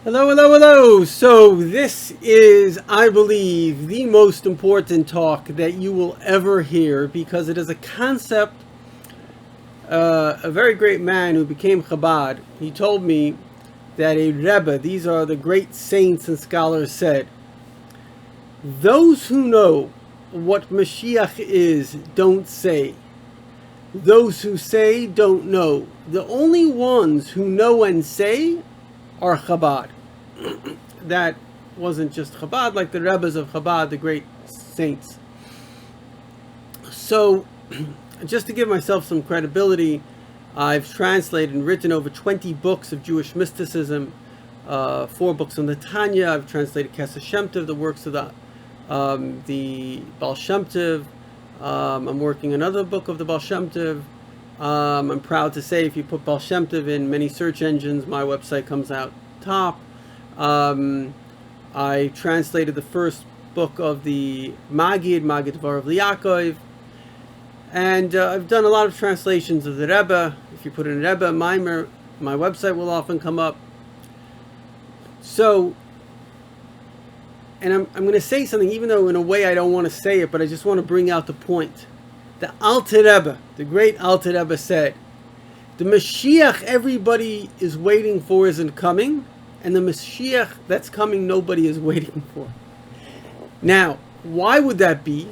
Hello, hello, hello. So this is, I believe, the most important talk that you will ever hear because it is a concept. A very great man who became Chabad, he told me that a Rebbe, these are the great saints and scholars said, those who know what Moshiach is don't say. Those who say don't know. The only ones who know and say are Chabad. That wasn't just Chabad, like the Rebbes of Chabad, the great saints. So, just to give myself some credibility, I've translated and written over 20 books of Jewish mysticism, 4 books on the Tanya. I've translated Kesef Shem Tov, the works of the Baal Shem Tov. I'm working another book of the Baal Shem Tov. I'm proud to say if you put Baal Shem Tov in many search engines, my website comes out top. I translated the first book of the Magid Dvar of Yaakov, and I've done a lot of translations of the Rebbe. If you put in Rebbe Maimarum, my website will often come up. So, and I'm going to say something, even though in a way I don't want to say it, but I just want to bring out the point. The Alter Rebbe, the great Alter Rebbe said, the Mashiach everybody is waiting for isn't coming, and the Mashiach that's coming nobody is waiting for. Now, why would that be?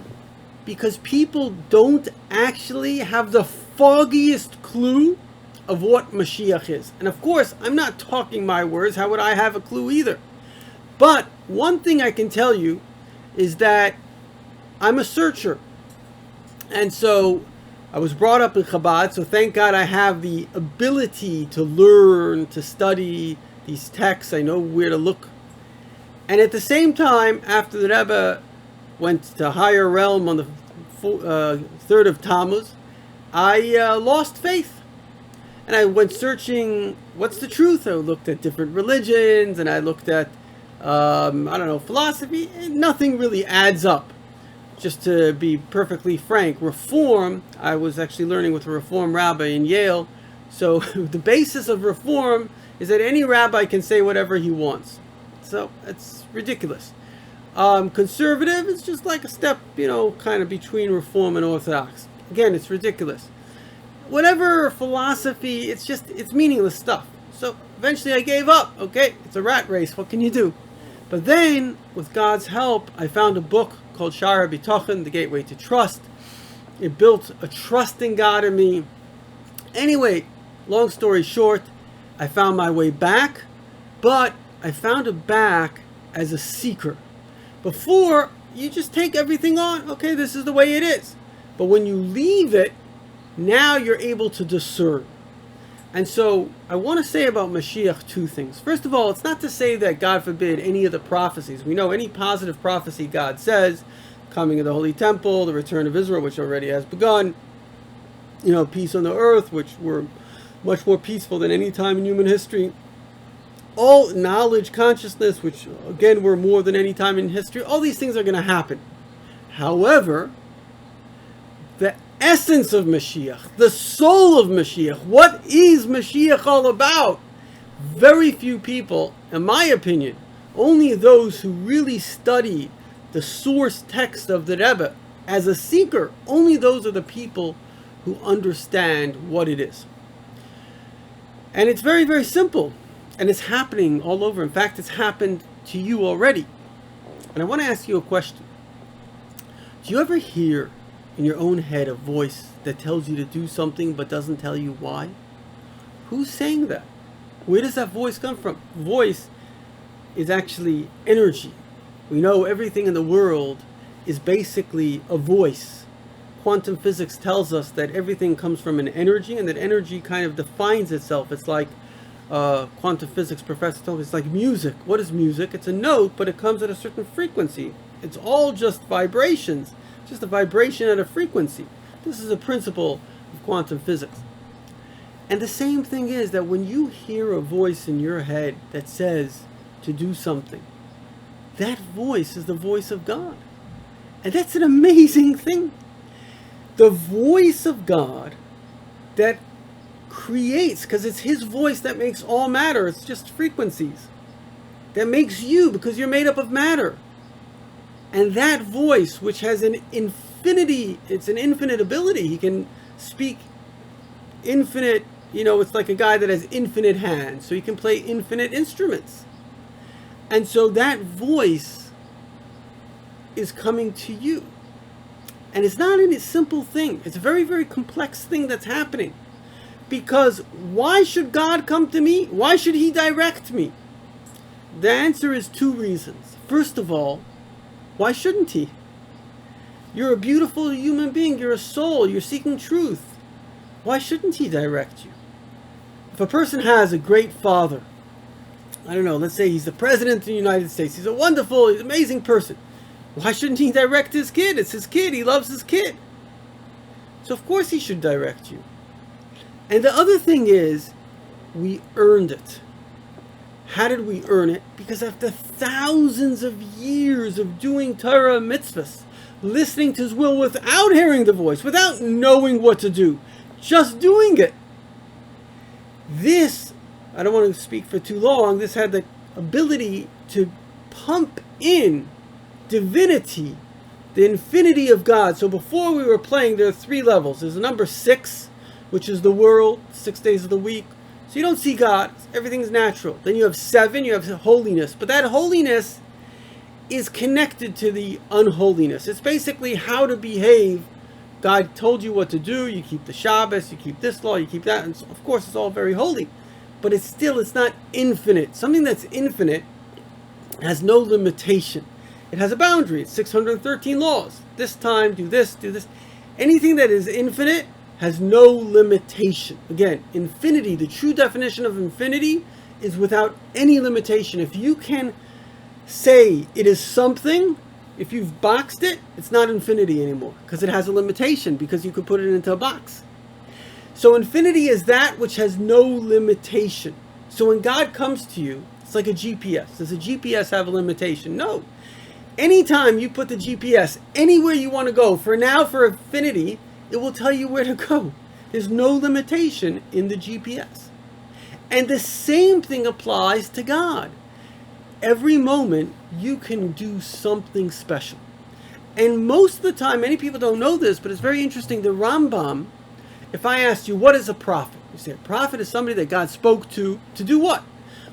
Because people don't actually have the foggiest clue of what Mashiach is. And of course, I'm not talking my words. How would I have a clue either? But one thing I can tell you is that I'm a searcher. And so I was brought up in Chabad, so thank God I have the ability to learn, to study these texts. I know where to look. And at the same time, after the Rebbe went to higher realm on the 3rd of Tammuz, I lost faith. And I went searching, what's the truth? I looked at different religions, and I looked at, philosophy. Nothing really adds up. Just to be perfectly frank, Reform, I was actually learning with a Reform rabbi in Yale. So the basis of Reform is that any rabbi can say whatever he wants. So it's ridiculous. Conservative is just like a step, kind of between Reform and Orthodox. Again, it's ridiculous. Whatever philosophy, it's meaningless stuff. So eventually I gave up. Okay, it's a rat race. What can you do? But then, with God's help, I found a book called Shara B'Tochen, The Gateway to Trust. It built a trust in God in me. Anyway, long story short, I found my way back, but I found it back as a seeker. Before, you just take everything on. Okay, this is the way it is. But when you leave it, now you're able to discern. And so I want to say about Mashiach 2 things. First of all, it's not to say that, God forbid, any of the prophecies. We know any positive prophecy God says, coming of the Holy Temple, the return of Israel, which already has begun, peace on the earth, which we're much more peaceful than any time in human history. All knowledge, consciousness, which again we're more than any time in history. All these things are going to happen. However, the essence of Mashiach, the soul of Mashiach, what is Mashiach all about? Very few people, in my opinion, only those who really study the source text of the Rebbe as a seeker, only those are the people who understand what it is. And it's very, very simple. And it's happening all over. In fact, it's happened to you already. And I want to ask you a question. Do you ever hear in your own head a voice that tells you to do something but doesn't tell you why? Who's saying that? Where does that voice come from? Voice is actually energy. We know everything in the world is basically a voice. Quantum physics tells us that everything comes from an energy, and that energy kind of defines itself. It's like quantum physics professor told me, it's like music. What is music? It's a note, but it comes at a certain frequency. It's all just vibrations. Just a vibration at a frequency. This is a principle of quantum physics. And the same thing is that when you hear a voice in your head that says to do something, that voice is the voice of God. And that's an amazing thing. The voice of God that creates, because it's His voice that makes all matter. It's just frequencies. that makes you, because you're made up of matter. And that voice, which has an infinity, it's an infinite ability. He can speak infinite, it's like a guy that has infinite hands, so he can play infinite instruments. And so that voice is coming to you. And it's not a simple thing. It's a very, very complex thing that's happening. Because why should God come to me? Why should he direct me? The answer is two reasons. First of all, why shouldn't he? You're a beautiful human being. You're a soul. You're seeking truth. Why shouldn't he direct you? If a person has a great father, I don't know, let's say he's the president of the United States. He's a wonderful, he's an amazing person. Why shouldn't he direct his kid? It's his kid. He loves his kid. So of course he should direct you. And the other thing is, we earned it. How did we earn it? Because after thousands of years of doing Torah mitzvahs, listening to his will without hearing the voice, without knowing what to do, just doing it. This, I don't want to speak for too long, this had the ability to pump in divinity, the infinity of God. So before we were playing, there are 3 levels. There's a number 6, which is the world, 6 days of the week. So you don't see God. Everything's natural. Then you have 7, you have holiness. But that holiness is connected to the unholiness. It's basically how to behave. God told you what to do. You keep the Shabbos, you keep this law, you keep that. And so, of course, it's all very holy. But it's not infinite. Something that's infinite has no limitation. It has a boundary. It's 613 laws. This time, do this, do this. Anything that is infinite has no limitation. Again, infinity, the true definition of infinity is without any limitation. If you can say it is something, if you've boxed it, it's not infinity anymore because it has a limitation, because you could put it into a box. So infinity is that which has no limitation. So when God comes to you, it's like a GPS. Does a GPS have a limitation? No. Anytime you put the GPS anywhere you want to go, for infinity, it will tell you where to go. There's no limitation in the GPS. And the same thing applies to God. Every moment you can do something special. And most of the time, many people don't know this, but it's very interesting. The Rambam, if I asked you, what is a prophet? You say, a prophet is somebody that God spoke to do what?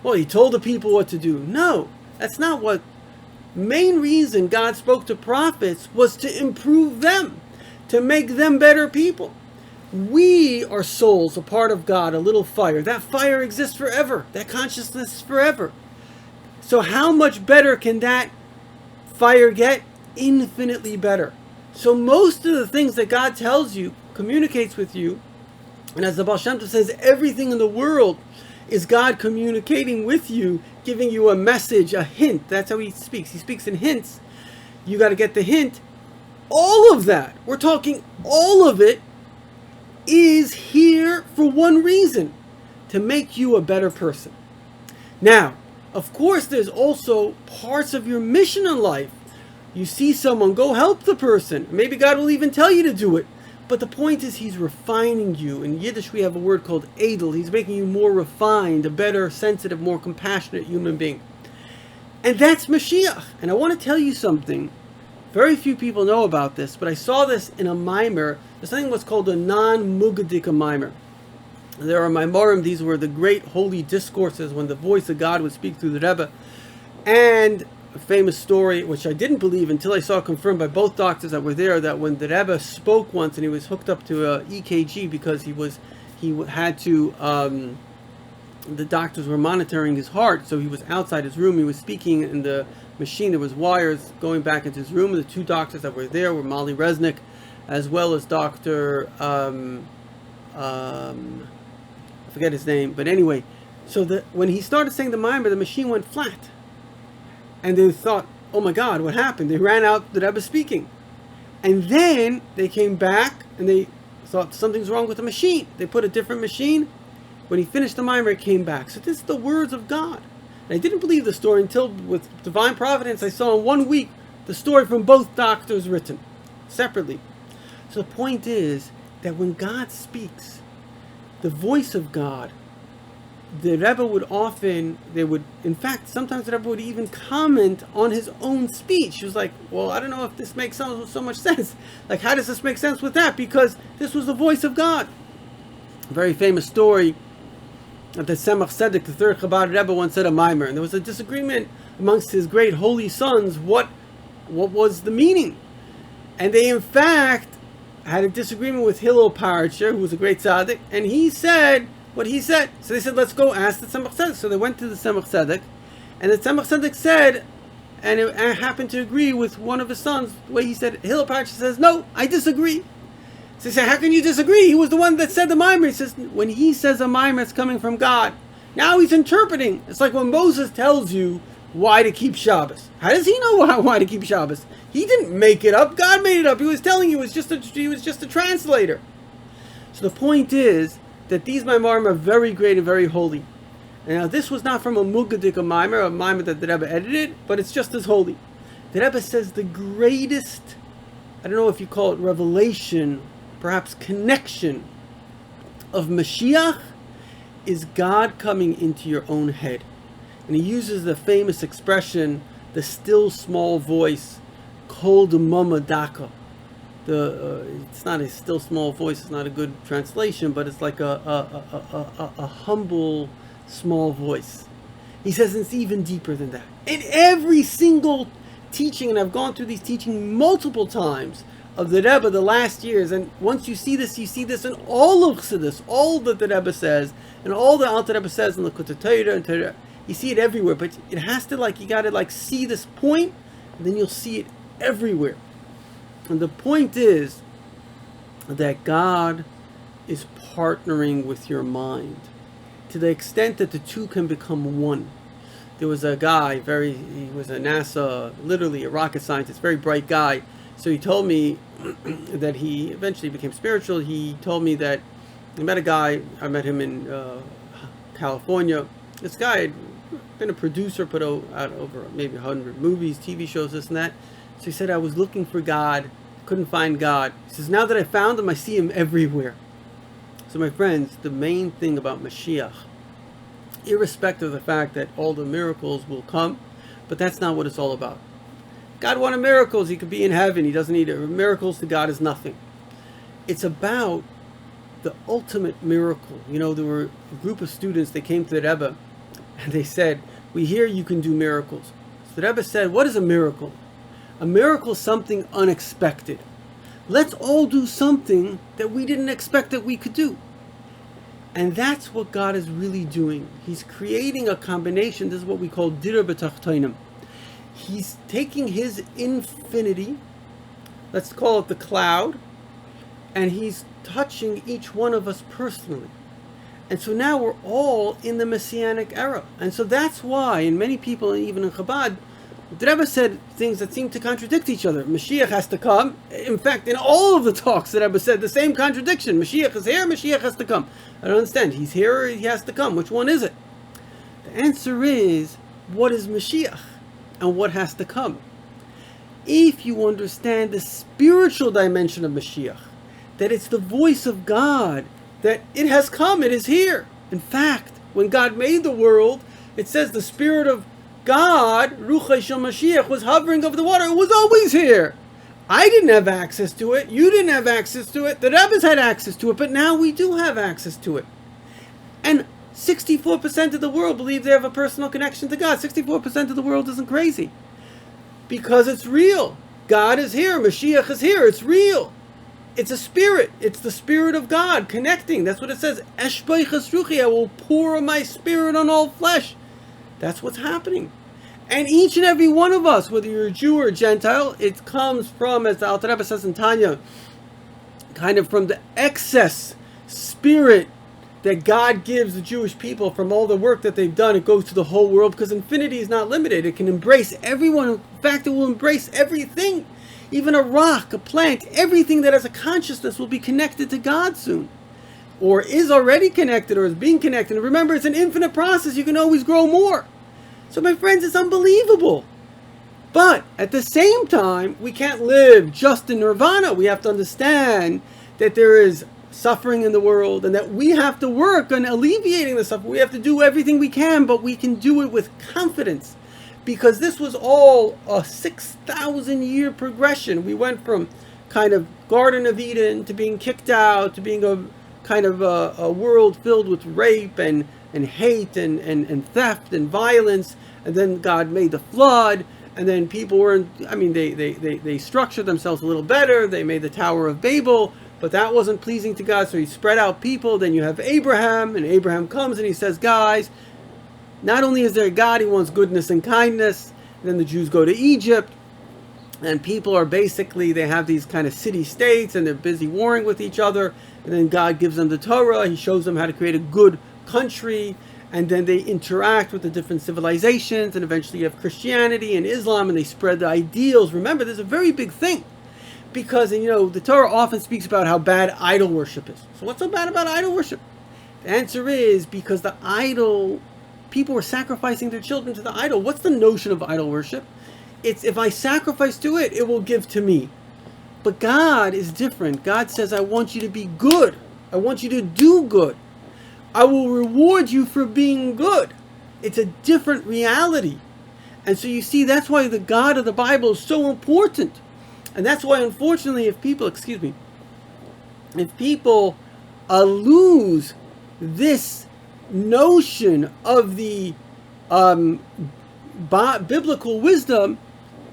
Well, he told the people what to do. No, that's not what. Main reason God spoke to prophets was to improve them, to make them better people. We are souls, a part of God, a little fire. That fire exists forever. That consciousness is forever. So how much better can that fire get? Infinitely better. So most of the things that God tells you, communicates with you, and as the Baal Shem Tov says, everything in the world is God communicating with you, giving you a message, a hint. That's how he speaks. He speaks in hints. You got to get the hint. All of that, we're talking all of it, is here for one reason, to make you a better person. Now, of course, there's also parts of your mission in life. You see someone, go help the person. Maybe God will even tell you to do it. But the point is, he's refining you. In Yiddish, we have a word called edel. He's making you more refined, a better, sensitive, more compassionate human being. And that's Moshiach. And I want to tell you something. Very few people know about this, but I saw this in a Maimer. There's something what's called a non-Mugadik Maimer. There are Maimarum. These were the great holy discourses when the voice of God would speak through the Rebbe. And a famous story, which I didn't believe until I saw confirmed by both doctors that were there, that when the Rebbe spoke once and he was hooked up to a EKG because he had to, the doctors were monitoring his heart, so he was outside his room. He was speaking in the machine. There was wires going back into his room. The 2 doctors that were there were Mali Resnick, as well as Dr. I forget his name, but anyway, so when he started saying the Maimer, the machine went flat. And they thought, oh my God, what happened? They ran out, the Rebbe speaking. And then they came back and they thought something's wrong with the machine. They put a different machine. When he finished the Maimer, it came back. So this is the words of God. And I didn't believe the story until, with divine providence, I saw in 1 week the story from both doctors written separately. So the point is that when God speaks, the voice of God, the Rebbe would often, in fact, sometimes the Rebbe would even comment on his own speech. He was like, well, I don't know if this makes so much sense. Like, how does this make sense with that? Because this was the voice of God. A very famous story that the Tzemach Tzedek, the third Chabad Rebbe, once said a Maimarum, and there was a disagreement amongst his great holy sons what was the meaning. And they, in fact, had a disagreement with Hillel Parcher, who was a great tzaddik, and he said what he said. So they said, let's go ask the Tzemach Tzedek. So they went to the Tzemach Tzedek, and the Tzemach Tzedek said, and it happened to agree with one of his sons, the way he said, Hillel Parcher says, no, I disagree. So they said, how can you disagree? He was the one that said the Maimer. He says, when he says a Maimer, it's coming from God. Now he's interpreting. It's like when Moses tells you why to keep Shabbos. How does he know why to keep Shabbos? He didn't make it up. God made it up. He was telling you he was just a translator. So the point is that these Maimarum are very great and very holy. And now this was not from a Mugadik, a Maimer that the Rebbe edited, but it's just as holy. The Rebbe says the greatest, I don't know if you call it revelation, perhaps connection of Moshiach is God coming into your own head. And he uses the famous expression, the still small voice, Kol Mama Daka. It's not a still small voice, it's not a good translation, but it's like a humble small voice. He says it's even deeper than that. In every single teaching, and I've gone through these teaching multiple times of the Rebbe the last years, and once you see this in all of Chassidus, all that the Rebbe says, and all the Alter Rebbe says in the Kutei Torah and Torah, you see it everywhere, but it has to you gotta see this point, and then you'll see it everywhere. And the point is that God is partnering with your mind to the extent that the two can become one. There was a guy, he was a NASA, literally a rocket scientist, very bright guy. So he told me that he eventually became spiritual. He told me that he met a guy, I met him in California. This guy had been a producer, put out over maybe 100 movies, TV shows, this and that. So he said, I was looking for God, couldn't find God. He says, now that I found him, I see him everywhere. So my friends, the main thing about Moshiach, irrespective of the fact that all the miracles will come, but that's not what it's all about. God wanted miracles, he could be in heaven, he doesn't need it. Miracles to God is nothing. It's about the ultimate miracle. You know, there were a group of students, they came to the Rebbe, and they said, we hear you can do miracles. So the Rebbe said, what is a miracle? A miracle is something unexpected. Let's all do something that we didn't expect that we could do. And that's what God is really doing. He's creating a combination. This is what we call Dira B'Tachtonim. He's taking his infinity, let's call it the cloud, and he's touching each one of us personally. And so now we're all in the Messianic era. And so that's why, and many people, even in Chabad, the Rebbe said things that seem to contradict each other. Mashiach has to come. In fact, in all of the talks, the Rebbe said the same contradiction. Mashiach is here, Mashiach has to come. I don't understand. He's here or he has to come. Which one is it? The answer is, what is Mashiach? And what has to come? If you understand the spiritual dimension of Mashiach, that it's the voice of God, that it has come, it is here. In fact, when God made the world, it says the Spirit of God, Ruach Shel Mashiach, was hovering over the water. It was always here. I didn't have access to it. You didn't have access to it. The Rebbes had access to it, but now we do have access to it. And 64% of the world believe they have a personal connection to God. 64% of the world isn't crazy. Because it's real. God is here. Mashiach is here. It's real. It's a spirit. It's the Spirit of God connecting. That's what it says. Eshbeichas Ruchi, I will pour my spirit on all flesh. That's what's happening. And each and every one of us, whether you're a Jew or a Gentile, it comes from, as the Alter Rebbe says in Tanya, kind of from the excess spirit that God gives the Jewish people from all the work that they've done. It goes to the whole world because infinity is not limited. It can embrace everyone. In fact, it will embrace everything. Even a rock, a plant, everything that has a consciousness will be connected to God soon. Or is already connected or is being connected. And remember, it's an infinite process. You can always grow more. So my friends, it's unbelievable. But at the same time, we can't live just in nirvana. We have to understand that there is suffering in the world, and that we have to work on alleviating the suffering. We have to do everything we can, but we can do it with confidence, because this was all a 6,000-year progression. We went from kind of Garden of Eden to being kicked out to being a kind of a world filled with rape and hate and theft and violence, and then God made the flood, and then people weren't, I mean, they structured themselves a little better. They made the Tower of Babel, but that wasn't pleasing to God, so he spread out people. Then you have Abraham, and Abraham comes and he says, guys, not only is there a God, he wants goodness and kindness. And then the Jews go to Egypt, and people are basically, they have these kind of city-states, and they're busy warring with each other. And then God gives them the Torah. He shows them how to create a good country. And then they interact with the different civilizations. And eventually you have Christianity and Islam, and they spread the ideals. Remember, there's a very big thing. Because, you know, the Torah often speaks about how bad idol worship is. So what's so bad about idol worship? The answer is because the idol, people were sacrificing their children to the idol. What's the notion of idol worship? It's if I sacrifice to it, it will give to me. But God is different. God says, I want you to be good. I want you to do good. I will reward you for being good. It's a different reality. And so you see, that's why the God of the Bible is so important. And that's why, unfortunately, if people, if people lose this notion of the biblical wisdom,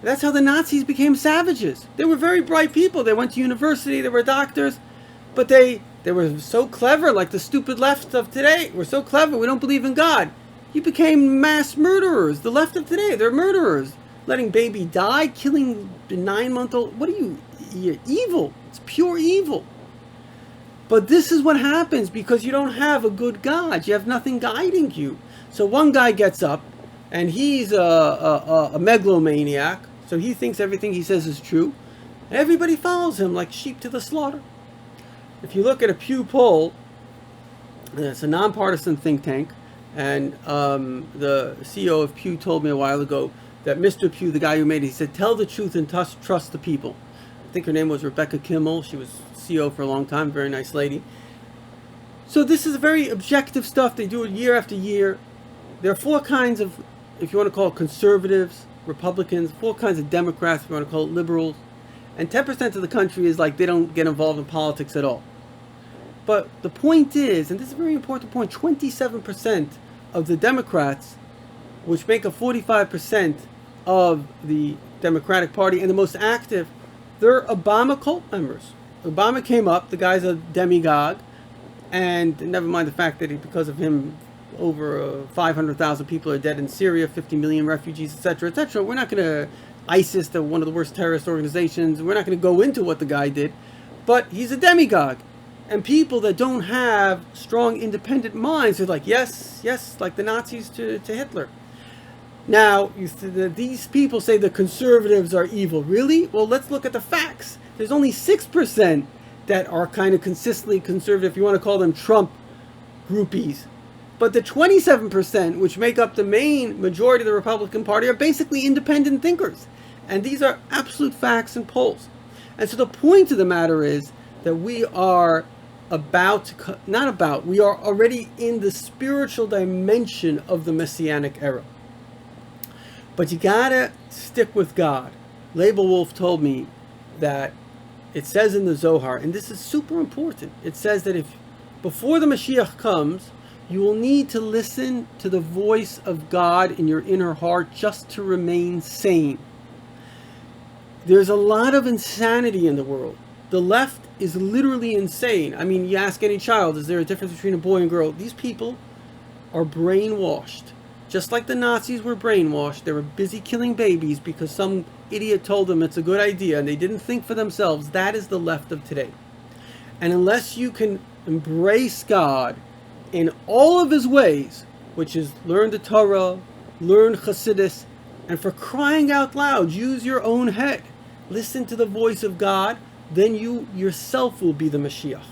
that's how the Nazis became savages. They were very bright people. They went to university, they were doctors, but they were so clever, like the stupid left of today. We're so clever, we don't believe in God. You became mass murderers. The left of today, they're murderers. Letting baby die, killing the 9-month-old. What are you? You're evil. It's pure evil. But this is what happens because you don't have a good God. You have nothing guiding you. So one guy gets up, and he's a megalomaniac. So he thinks everything he says is true. Everybody follows him like sheep to the slaughter. If you look at a Pew Poll, it's a nonpartisan think tank, and the CEO of Pew told me a while ago that Mr. Pew, the guy who made it, he said, tell the truth and trust the people. I think her name was Rebecca Kimmel. She was CEO for a long time, very nice lady. So this is very objective stuff. They do it year after year. There are 4 kinds of, if you want to call it conservatives, Republicans, 4 kinds of Democrats, if you want to call it liberals. And 10% of the country is like they don't get involved in politics at all. But the point is, and this is a very important point, 27% of the Democrats, which make up 45% of the Democratic Party and the most active, they're Obama cult members. Obama came up, the guy's a demagogue, and never mind the fact that because of him, over 500,000 people are dead in Syria, 50 million refugees, etc., etc. We're not going to, ISIS, one of the worst terrorist organizations, we're not going to go into what the guy did, but he's a demagogue. And people that don't have strong independent minds are like, yes, yes, like the Nazis to Hitler. Now, these people say the conservatives are evil. Really? Well, let's look at the facts. There's only 6% that are kind of consistently conservative, if you want to call them Trump groupies. But the 27%, which make up the main majority of the Republican Party, are basically independent thinkers. And these are absolute facts and polls. And so the point of the matter is that we are we are already in the spiritual dimension of the Messianic era. But you gotta stick with God. Label Wolf told me that it says in the Zohar, and this is super important, it says that if before the Mashiach comes, you will need to listen to the voice of God in your inner heart just to remain sane. There's a lot of insanity in the world. The left is literally insane. I mean, you ask any child, is there a difference between a boy and girl? These people are brainwashed. Just like the Nazis were brainwashed, they were busy killing babies because some idiot told them it's a good idea and they didn't think for themselves. That is the left of today. And unless you can embrace God in all of his ways, which is learn the Torah, learn Chassidus, and for crying out loud, use your own head. Listen to the voice of God, then you yourself will be the Mashiach.